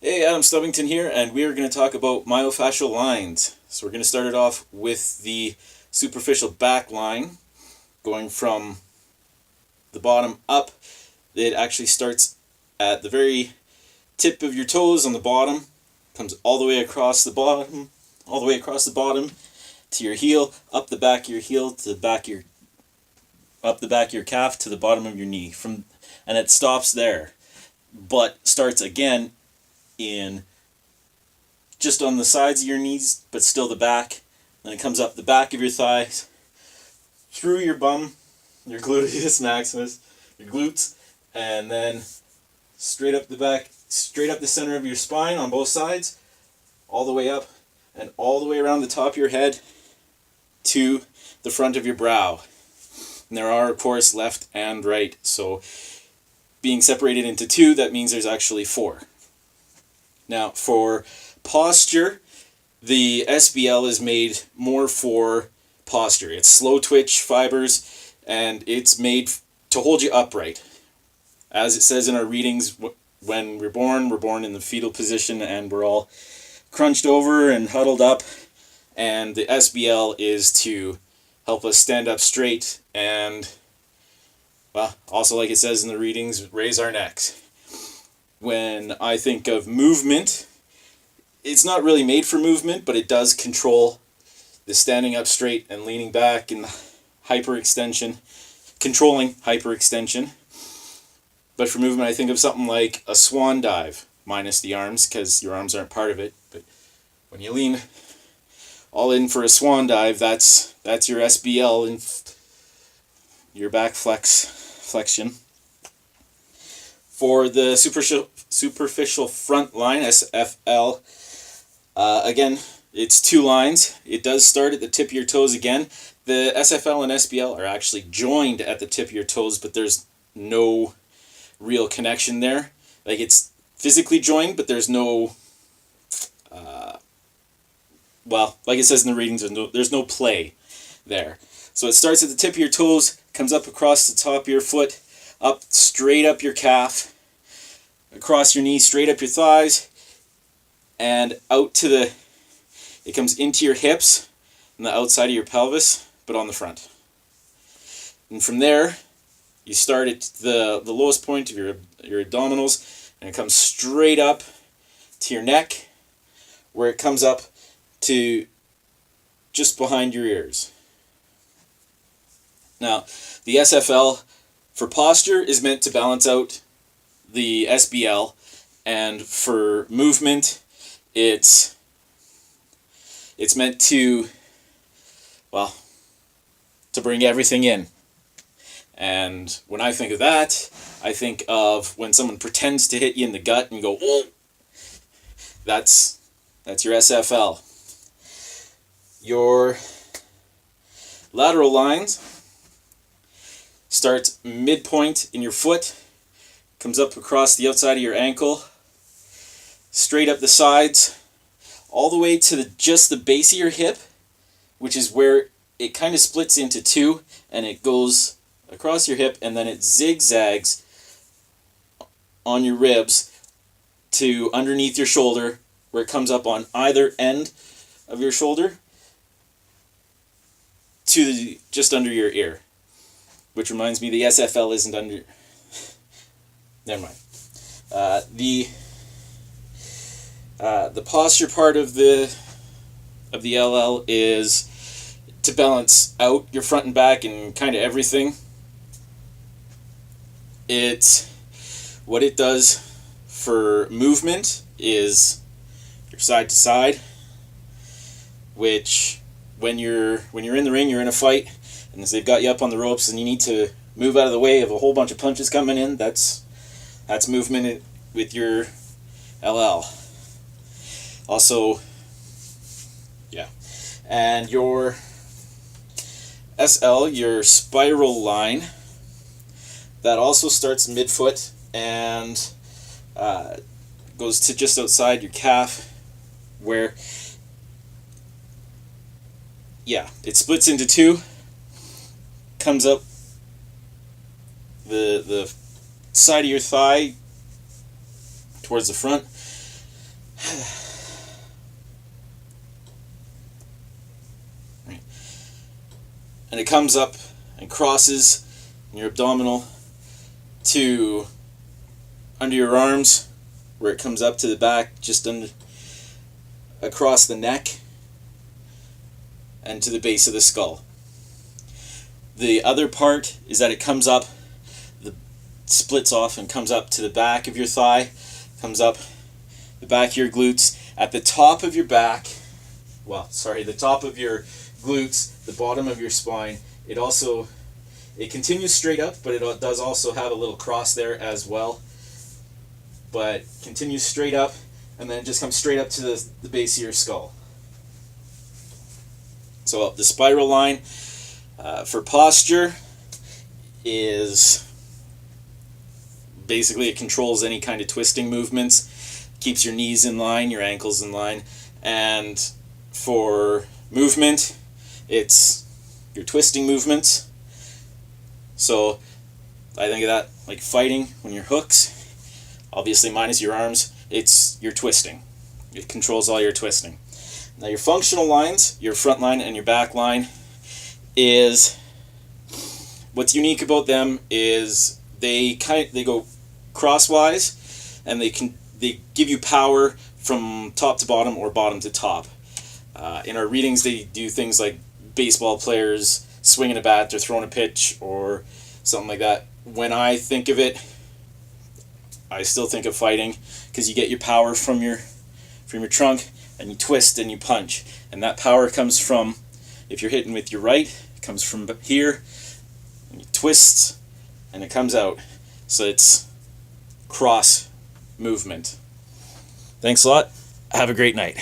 Hey, Adam Stubbington here, and we are going to talk about myofascial lines. So we're going to start it off with the superficial back line, going from the bottom up. It actually starts at the very tip of your toes on the bottom, comes all the way across the bottom, to your heel, up the back of your heel to the back of your up the back of your calf to the bottom of your knee. And it stops there, but starts again in just on the sides of your knees, but still the back. Then it comes up the back of your thighs, through your bum, your gluteus maximus, your glutes, and then straight up the back, straight up the center of your spine on both sides, all the way up, and all the way around the top of your head to the front of your brow. And there are, of course, left and right. So being separated into two, that means there's actually four. Now, for posture, the SBL is made more for posture. It's slow twitch fibers, and it's made to hold you upright. As it says in our readings, when we're born in the fetal position, and we're all crunched over and huddled up, and the SBL is to help us stand up straight and, well, also like it says in the readings, raise our necks. When I think of movement, it's not really made for movement, but it does control the standing up straight and leaning back and hyperextension, controlling hyperextension. But for movement, I think of something like a swan dive, minus the arms, because your arms aren't part of it. But when you lean all in for a swan dive, that's your SBL and your back flexion. For the superficial front line, SFL, again, it's two lines. It does start at the tip of your toes again. The SFL and SBL are actually joined at the tip of your toes, but there's no real connection there. Like, it's physically joined, but there's no, like it says in the readings, there's no play there. So it starts at the tip of your toes, comes up across the top of your foot, up straight up your calf, across your knee, straight up your thighs, and out to it comes into your hips and the outside of your pelvis, but on the front. And from there, you start at the lowest point of your abdominals, and it comes straight up to your neck, where it comes up to just behind your ears. Now, the SFL for posture is meant to balance out the SBL, and for movement, it's meant to, to bring everything in. And when I think of that, I think of when someone pretends to hit you in the gut and go, oh, that's your SFL. Your lateral lines starts midpoint in your foot, comes up across the outside of your ankle, straight up the sides, all the way to just the base of your hip, which is where it kind of splits into two, and it goes across your hip, and then it zigzags on your ribs to underneath your shoulder, where it comes up on either end of your shoulder to just under your ear. Which reminds me, the SFL isn't under. Never mind. The posture part of the LL is to balance out your front and back and kind of everything. What it does for movement is your side to side, which when you're in the ring, you're in a fight, and as they've got you up on the ropes and you need to move out of the way of a whole bunch of punches coming in, that's movement with your LL. Also, yeah. And your SL, your spiral line, that also starts midfoot and goes to just outside your calf, where, it splits into two, comes up the side of your thigh towards the front, and it comes up and crosses in your abdominal to under your arms, where it comes up to the back, just under, across the neck, and to the base of the skull. The other part is that it comes up, splits off and comes up to the back of your thigh, comes up the back of your glutes, at the top of your back, the top of your glutes, the bottom of your spine. It continues straight up, but it does also have a little cross there as well. But continues straight up, and then it just comes straight up to the base of your skull. So the spiral line for posture is basically, it controls any kind of twisting movements, keeps your knees in line, your ankles in line, and for movement, it's your twisting movements. So I think of that like fighting, when you're hooks, obviously minus your arms, it's your twisting. It controls all your twisting. Now your functional lines, your front line and your back line, is what's unique about them is they go crosswise, and they give you power from top to bottom or bottom to top. In our readings, they do things like baseball players swinging a bat or throwing a pitch or something like that. When I think of it, I still think of fighting, because you get your power from your trunk, and you twist and you punch, and that power comes from, if you're hitting with your right, it comes from here, and you twist, and it comes out. So it's cross movement. Thanks a lot. Have a great night.